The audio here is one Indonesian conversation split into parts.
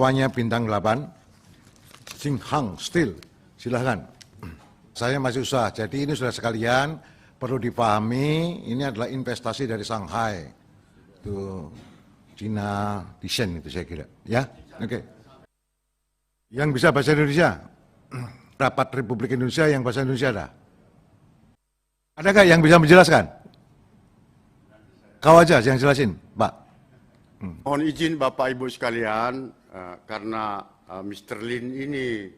kawannya Bintang 8, Xinhang Steel, silahkan. Saya masih usaha, jadi ini sudah sekalian perlu dipahami, ini adalah investasi dari Shanghai, itu Cina Design itu saya kira, ya, oke. Yang bisa bahasa Indonesia, rapat Republik Indonesia yang bahasa Indonesia ada? Adakah yang bisa menjelaskan? Kau aja yang jelasin, Pak. Mohon izin Bapak Ibu sekalian, karena Mr. Lin ini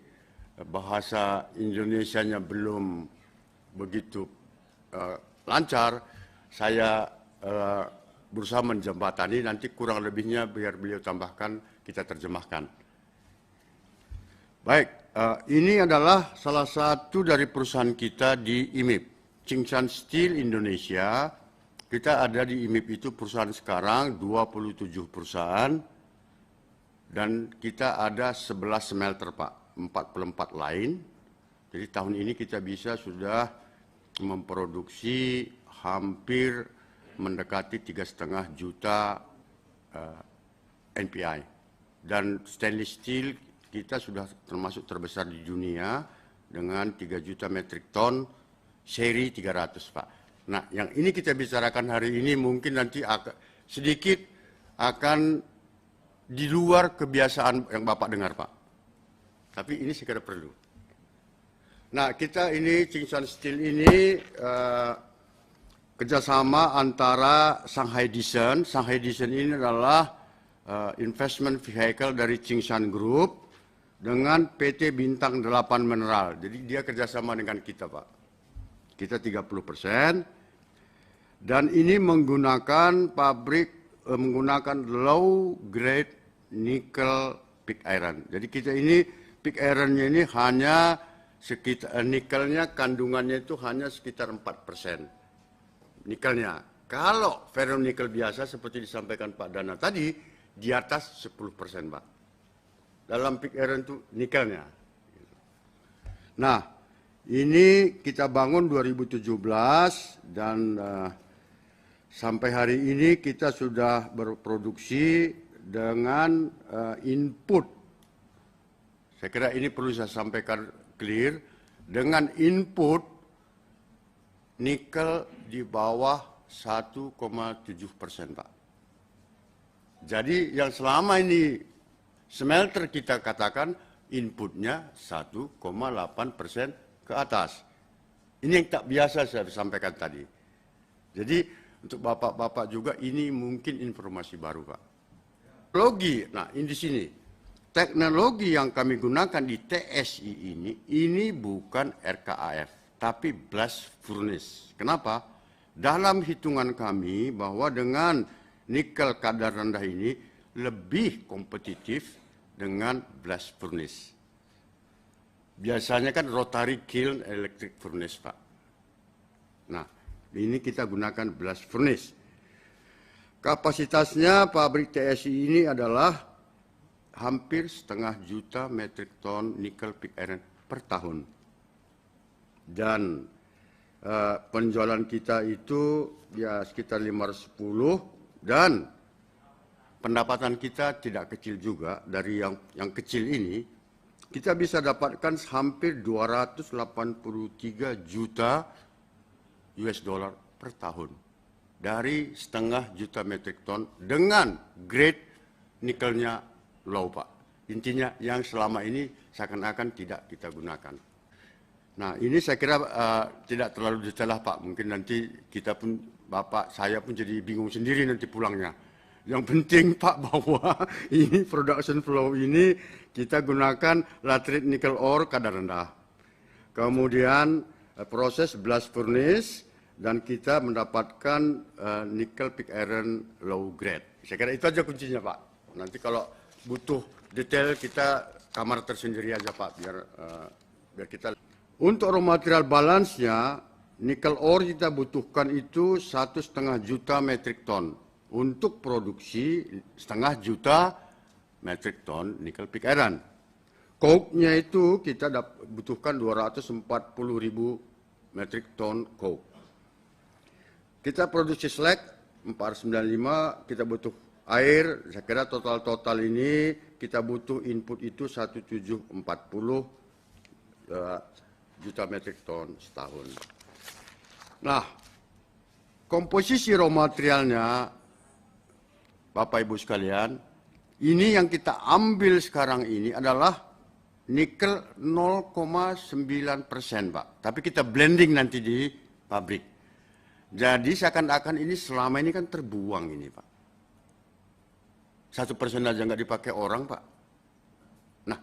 bahasa Indonesianya belum begitu lancar, saya berusaha menjembatani, nanti kurang lebihnya biar beliau tambahkan, kita terjemahkan. Baik, ini adalah salah satu dari perusahaan kita di IMIP, Tsingshan Steel Indonesia. Kita ada di IMIP itu perusahaan sekarang 27 perusahaan dan kita ada 11 smelter Pak, 44 lain. Jadi tahun ini kita bisa sudah memproduksi hampir mendekati 3,5 juta NPI. Dan stainless steel kita sudah termasuk terbesar di dunia dengan 3 juta metrik ton seri 300 Pak. Nah, yang ini kita bicarakan hari ini mungkin nanti sedikit akan di luar kebiasaan yang Bapak dengar, Pak. Tapi ini sekadar perlu. Nah, kita ini Tsingshan Steel ini kerjasama antara Shanghai Decent. Shanghai Decent ini adalah investment vehicle dari Tsingshan Group dengan PT Bintang 8 Mineral. Jadi dia kerjasama dengan kita, Pak. Kita 30%, dan ini menggunakan menggunakan low grade nickel pig iron. Jadi kita ini pig ironnya ini hanya sekitar nikelnya kandungannya itu hanya sekitar 4% nikelnya. Kalau ferronikel biasa seperti disampaikan Pak Dana tadi di atas 10% Pak. Dalam pig iron itu nikelnya. Nah, ini kita bangun 2017 dan sampai hari ini kita sudah berproduksi dengan input. Saya kira ini perlu saya sampaikan clear, dengan input nikel di bawah 1,7% Pak. Jadi yang selama ini smelter kita katakan inputnya 1,8% ke atas. Ini yang tak biasa saya sampaikan tadi. Jadi untuk bapak-bapak juga ini mungkin informasi baru Pak. Teknologi, nah ini di sini. Teknologi yang kami gunakan di TSI ini bukan RKAF, tapi blast furnace. Kenapa? Dalam hitungan kami bahwa dengan nikel kadar rendah ini lebih kompetitif dengan blast furnace. Biasanya kan rotary kiln electric furnace, Pak. Nah, ini kita gunakan blast furnace. Kapasitasnya pabrik TSI ini adalah hampir 0,5 juta metrik ton nikel pig iron per tahun. Dan penjualan kita itu ya sekitar 510 dan pendapatan kita tidak kecil juga dari yang kecil ini. Kita bisa dapatkan hampir 283 juta US dollar per tahun dari 0,5 juta metrik ton dengan grade nikelnya low Pak. Intinya yang selama ini seakan-akan tidak kita gunakan. Nah ini saya kira tidak terlalu detail Pak. Mungkin nanti kita pun Bapak saya pun jadi bingung sendiri nanti pulangnya. Yang penting Pak bahwa ini production flow ini kita gunakan laterite nickel ore kadar rendah. Kemudian proses blast furnace dan kita mendapatkan nickel pig iron low grade. Saya kira itu aja kuncinya Pak. Nanti kalau butuh detail kita kamar tersendiri aja Pak biar kita. Untuk raw material balance-nya nikel ore kita butuhkan itu 1,5 juta metrik ton. Untuk produksi 0,5 juta metrik ton nikel pig iron. Coke-nya itu kita butuhkan 240.000 metrik ton coke. Kita produksi slag 495, kita butuh air, saya kira total ini kita butuh input itu 1740 juta metrik ton setahun. Nah, komposisi raw materialnya, Bapak Ibu sekalian, ini yang kita ambil sekarang ini adalah nikel 0,9%, Pak. Tapi kita blending nanti di pabrik. Jadi seakan-akan ini selama ini kan terbuang ini, Pak. 1% aja nggak dipakai orang, Pak. Nah,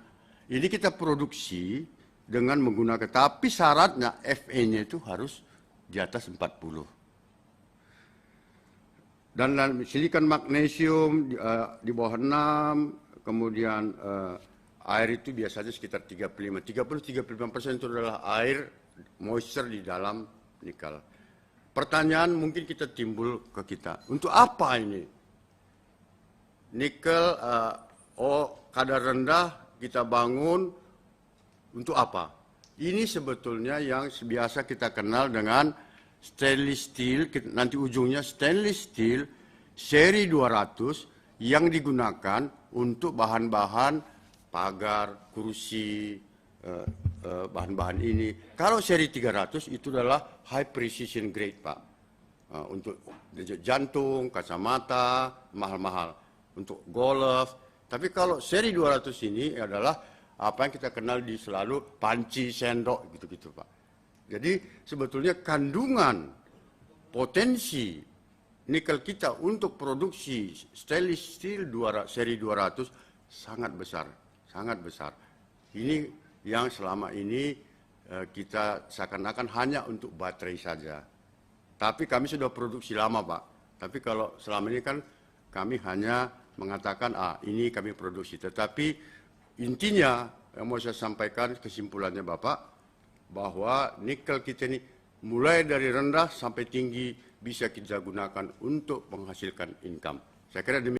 ini kita produksi dengan menggunakan, tapi syaratnya Fe-nya itu harus di atas 40. Dan silikan magnesium di bawah 6, kemudian air itu biasanya sekitar 35% itu adalah air moisture di dalam nikel. Pertanyaan mungkin kita timbul ke kita, untuk apa ini? Nikel kadar rendah kita bangun untuk apa? Ini sebetulnya yang biasa kita kenal dengan stainless steel, nanti ujungnya stainless steel seri 200 yang digunakan untuk bahan-bahan pagar, kursi, bahan-bahan ini. Kalau seri 300 itu adalah high precision grade, Pak. Untuk jantung, kacamata, mahal-mahal. Untuk golf. Tapi kalau seri 200 ini adalah apa yang kita kenal di selalu panci, sendok, gitu-gitu, Pak. Jadi sebetulnya kandungan potensi nikel kita untuk produksi stainless steel seri 200 sangat besar, sangat besar. Ini yang selama ini kita seakan-akan hanya untuk baterai saja. Tapi kami sudah produksi lama, Pak. Tapi kalau selama ini kan kami hanya mengatakan, ini kami produksi. Tetapi intinya yang mau saya sampaikan kesimpulannya Bapak, bahwa nikel kita ini mulai dari rendah sampai tinggi bisa kita gunakan untuk menghasilkan income. Saya kira demikian.